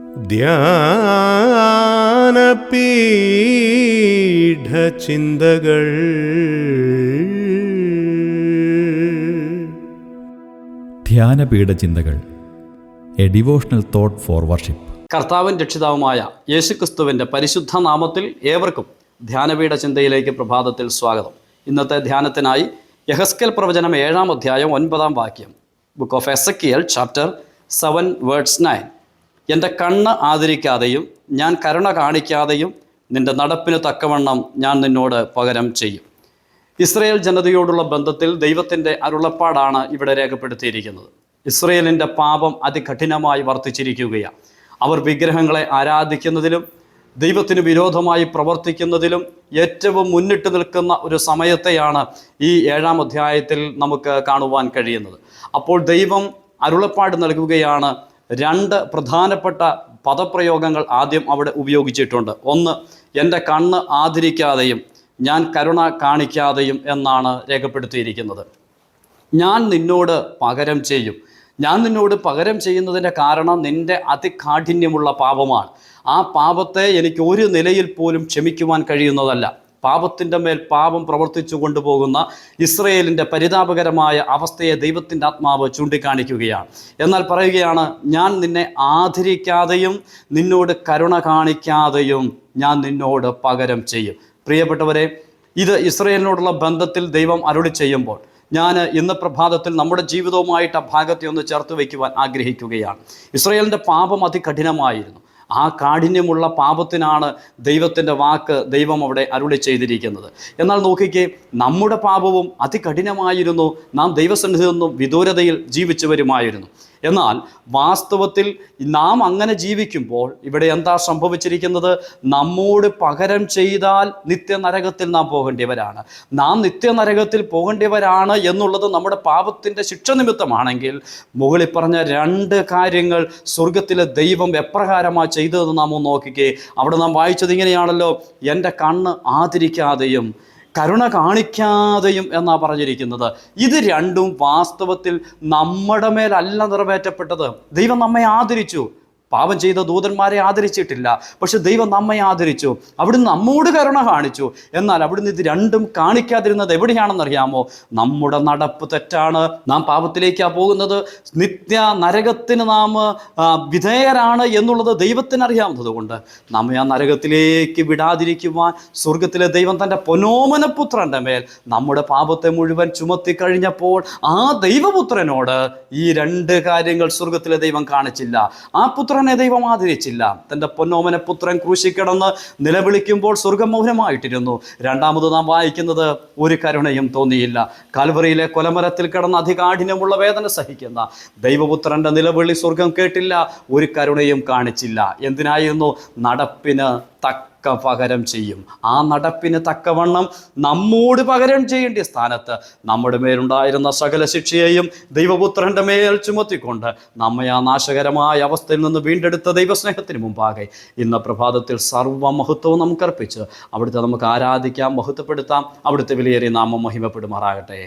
ധ്യാനപീഠചിന്തകൾ. ധ്യാനപീഠചിന്തകൾ, a devotional thought for worship. കർത്താവും രക്ഷിതാവുമായ യേശുക്രിസ്തുവിൻ്റെ പരിശുദ്ധ നാമത്തിൽ ഏവർക്കും ധ്യാനപീഠ ചിന്തയിലേക്ക് പ്രഭാതത്തിൽ സ്വാഗതം. ഇന്നത്തെ ധ്യാനത്തിനായി യെഹെസ്കേൽ പ്രവചനം 7-ാം അധ്യായം 9-ാം വാക്യം, book of Ezekiel chapter 7 verse 9. എൻ്റെ കണ്ണ് ആദരിക്കാതെയും ഞാൻ കരുണ കാണിക്കാതെയും നിൻ്റെ നടപ്പിന് തക്കവണ്ണം ഞാൻ നിന്നോട് പകരം ചെയ്യും. ഇസ്രയേൽ ജനതയോടുള്ള ബന്ധത്തിൽ ദൈവത്തിൻ്റെ അരുളപ്പാടാണ് ഇവിടെ രേഖപ്പെടുത്തിയിരിക്കുന്നത്. ഇസ്രയേലിൻ്റെ പാപം അതികഠിനമായി വർദ്ധിച്ചിരിക്കുകയാണ്. അവർ വിഗ്രഹങ്ങളെ ആരാധിക്കുന്നതിലും ദൈവത്തിന് വിരോധമായി പ്രവർത്തിക്കുന്നതിലും ഏറ്റവും മുന്നിട്ട് നിൽക്കുന്ന ഒരു സമയത്തെയാണ് ഈ 7-ാം അധ്യായത്തിൽ നമുക്ക് കാണുവാൻ കഴിയുന്നത്. അപ്പോൾ ദൈവം അരുളപ്പാട് നൽകുകയാണ്. 2 പ്രധാനപ്പെട്ട പദപ്രയോഗങ്ങൾ ആദ്യം അവിടെ ഉപയോഗിച്ചിട്ടുണ്ട്. ഒന്ന്, എൻ്റെ കണ്ണ് ആദരിക്കാതെയും ഞാൻ കരുണ കാണിക്കാതെയും എന്നാണ് രേഖപ്പെടുത്തിയിരിക്കുന്നത്. ഞാൻ നിന്നോട് പകരം ചെയ്യും. ഞാൻ നിന്നോട് പകരം ചെയ്യുന്നതിൻ്റെ കാരണം നിൻ്റെ അതികാഠിന്യമുള്ള പാപമാണ്. ആ പാപത്തെ എനിക്ക് ഒരു നിലയിൽ പോലും ക്ഷമിക്കുവാൻ കഴിയുന്നതല്ല. പാപത്തിൻ്റെ മേൽ പാപം പ്രവർത്തിച്ചു കൊണ്ടുപോകുന്ന ഇസ്രയേലിൻ്റെ പരിതാപകരമായ അവസ്ഥയെ ദൈവത്തിൻ്റെ ആത്മാവ് ചൂണ്ടിക്കാണിക്കുകയാണ്. എന്നാൽ പറയുകയാണ്, ഞാൻ നിന്നെ ആദരിക്കാതെയും നിന്നോട് കരുണ കാണിക്കാതെയും ഞാൻ നിന്നോട് പകരം ചെയ്യും. പ്രിയപ്പെട്ടവരെ, ഇത് ഇസ്രയേലിനോടുള്ള ബന്ധത്തിൽ ദൈവം അരുളി ചെയ്യുമ്പോൾ ഞാൻ ഇന്ന് പ്രഭാതത്തിൽ നമ്മുടെ ജീവിതവുമായിട്ട് ആ ഭാഗത്തെ ഒന്ന് ചേർത്ത് വയ്ക്കുവാൻ ആഗ്രഹിക്കുകയാണ്. ഇസ്രയേലിൻ്റെ പാപം അതികഠിനമായിരുന്നു. ആ കാഠിന്യമുള്ള പാപത്തിനാണ് ദൈവത്തിൻ്റെ വാക്ക് ദൈവം അവിടെ അരുളി ചെയ്തിരിക്കുന്നത്. എന്നാൽ നോക്കിക്കേ, നമ്മുടെ പാപവും അതികഠിനമായിരുന്നു. നാം ദൈവസന്നിധിയിൽ നിന്നും വിദൂരതയിൽ ജീവിച്ചു വരുമായിരുന്നു. എന്നാൽ വാസ്തവത്തിൽ നാം അങ്ങനെ ജീവിക്കുമ്പോൾ ഇവിടെ എന്താ സംഭവിച്ചിരിക്കുന്നത്? നമ്മോട് പകരം ചെയ്താൽ നിത്യനരകത്തിൽ നാം പോകേണ്ടിയവരാണ്. നാം നിത്യനരകത്തിൽ പോകേണ്ടിയവരാണ് എന്നുള്ളത് നമ്മുടെ പാപത്തിൻ്റെ ശിക്ഷ നിമിത്തമാണെങ്കിൽ, മുകളിൽ പറഞ്ഞ 2 കാര്യങ്ങൾ സ്വർഗത്തിലെ ദൈവം എപ്രകാരമാണ് ചെയ്തതെന്ന് നാം ഒന്ന് നോക്കിക്കേ. അവിടെ നാം വായിച്ചത് ഇങ്ങനെയാണല്ലോ, എൻ്റെ കണ്ണ് ആദരിക്കാതെയും കരുണ കാണിക്കാതെയും എന്നാണ് പറഞ്ഞിരിക്കുന്നത്. ഇത് രണ്ടും വാസ്തവത്തിൽ നമ്മുടെ മേലല്ല നിറവേറ്റപ്പെട്ടത്. ദൈവം നമ്മെ ആദരിച്ചു. പാപം ചെയ്ത ദൂതന്മാരെ ആദരിച്ചിട്ടില്ല, പക്ഷെ ദൈവം നമ്മെ ആദരിച്ചു. അവിടുന്ന് നമ്മോട് കരുണ കാണിച്ചു. എന്നാൽ അവിടുന്ന് ഇത് രണ്ടും കാണിക്കാതിരുന്നത് എവിടെയാണെന്നറിയാമോ? നമ്മുടെ നടപ്പ് തെറ്റാണ്. നാം പാപത്തിലേക്കാണ് പോകുന്നത്. നിത്യ നരകത്തിന് നാം വിധേയരാണ് എന്നുള്ളത് ദൈവത്തിന് അറിയാവുന്നത് കൊണ്ട് നമ്മെ ആ നരകത്തിലേക്ക് വിടാതിരിക്കുവാൻ സ്വർഗത്തിലെ ദൈവം തൻ്റെ പൊന്നോമനപുത്രൻ്റെ മേൽ നമ്മുടെ പാപത്തെ മുഴുവൻ ചുമത്തി കഴിഞ്ഞപ്പോൾ ആ ദൈവപുത്രനോട് ഈ 2 കാര്യങ്ങൾ സ്വർഗത്തിലെ ദൈവം കാണിച്ചില്ല. ആ പുത്രനെ ദൈവം ആദരിച്ചില്ല. തൻ്റെ പൊന്നോമന പുത്രൻ ക്രൂശിൽ കിടന്ന് നിലവിളിക്കുമ്പോൾ സ്വർഗം മൗനമായിട്ടിരുന്നു. രണ്ടാമത് നാം വായിക്കുന്നത്, ഒരു കരുണയും തോന്നിയില്ല. കാൽവറിയിലെ കൊലമരത്തിൽ കിടന്ന് അതികാഠിന്യമുള്ള വേദന സഹിക്കുന്ന ദൈവപുത്രൻ്റെ നിലവിളി സ്വർഗം കേട്ടില്ല, ഒരു കരുണയും കാണിച്ചില്ല. എന്തിനായിരുന്നു? നടപ്പിന് തക്ക പകരം ചെയ്യും. ആ നടപ്പിന് തക്കവണ്ണം നമ്മോട് പകരം ചെയ്യേണ്ട സ്ഥാനത്ത് നമ്മുടെ മേലുണ്ടായിരുന്ന സകല ശിക്ഷയെയും ദൈവപുത്രൻ്റെ മേൽ ചുമത്തിക്കൊണ്ട് നമ്മെ ആ നാശകരമായ അവസ്ഥയിൽ നിന്ന് വീണ്ടെടുത്ത ദൈവസ്നേഹത്തിന് മുമ്പാകെ ഇന്ന് പ്രഭാതത്തിൽ സർവ്വമഹത്വവും നമുക്ക് അർപ്പിച്ച് അവിടുത്തെ നമുക്ക് ആരാധിക്കാം, മഹത്വപ്പെടുത്താം. അവിടുത്തെ വിലയേറിയ നാമം മഹിമപ്പെടുമാറാകട്ടെ.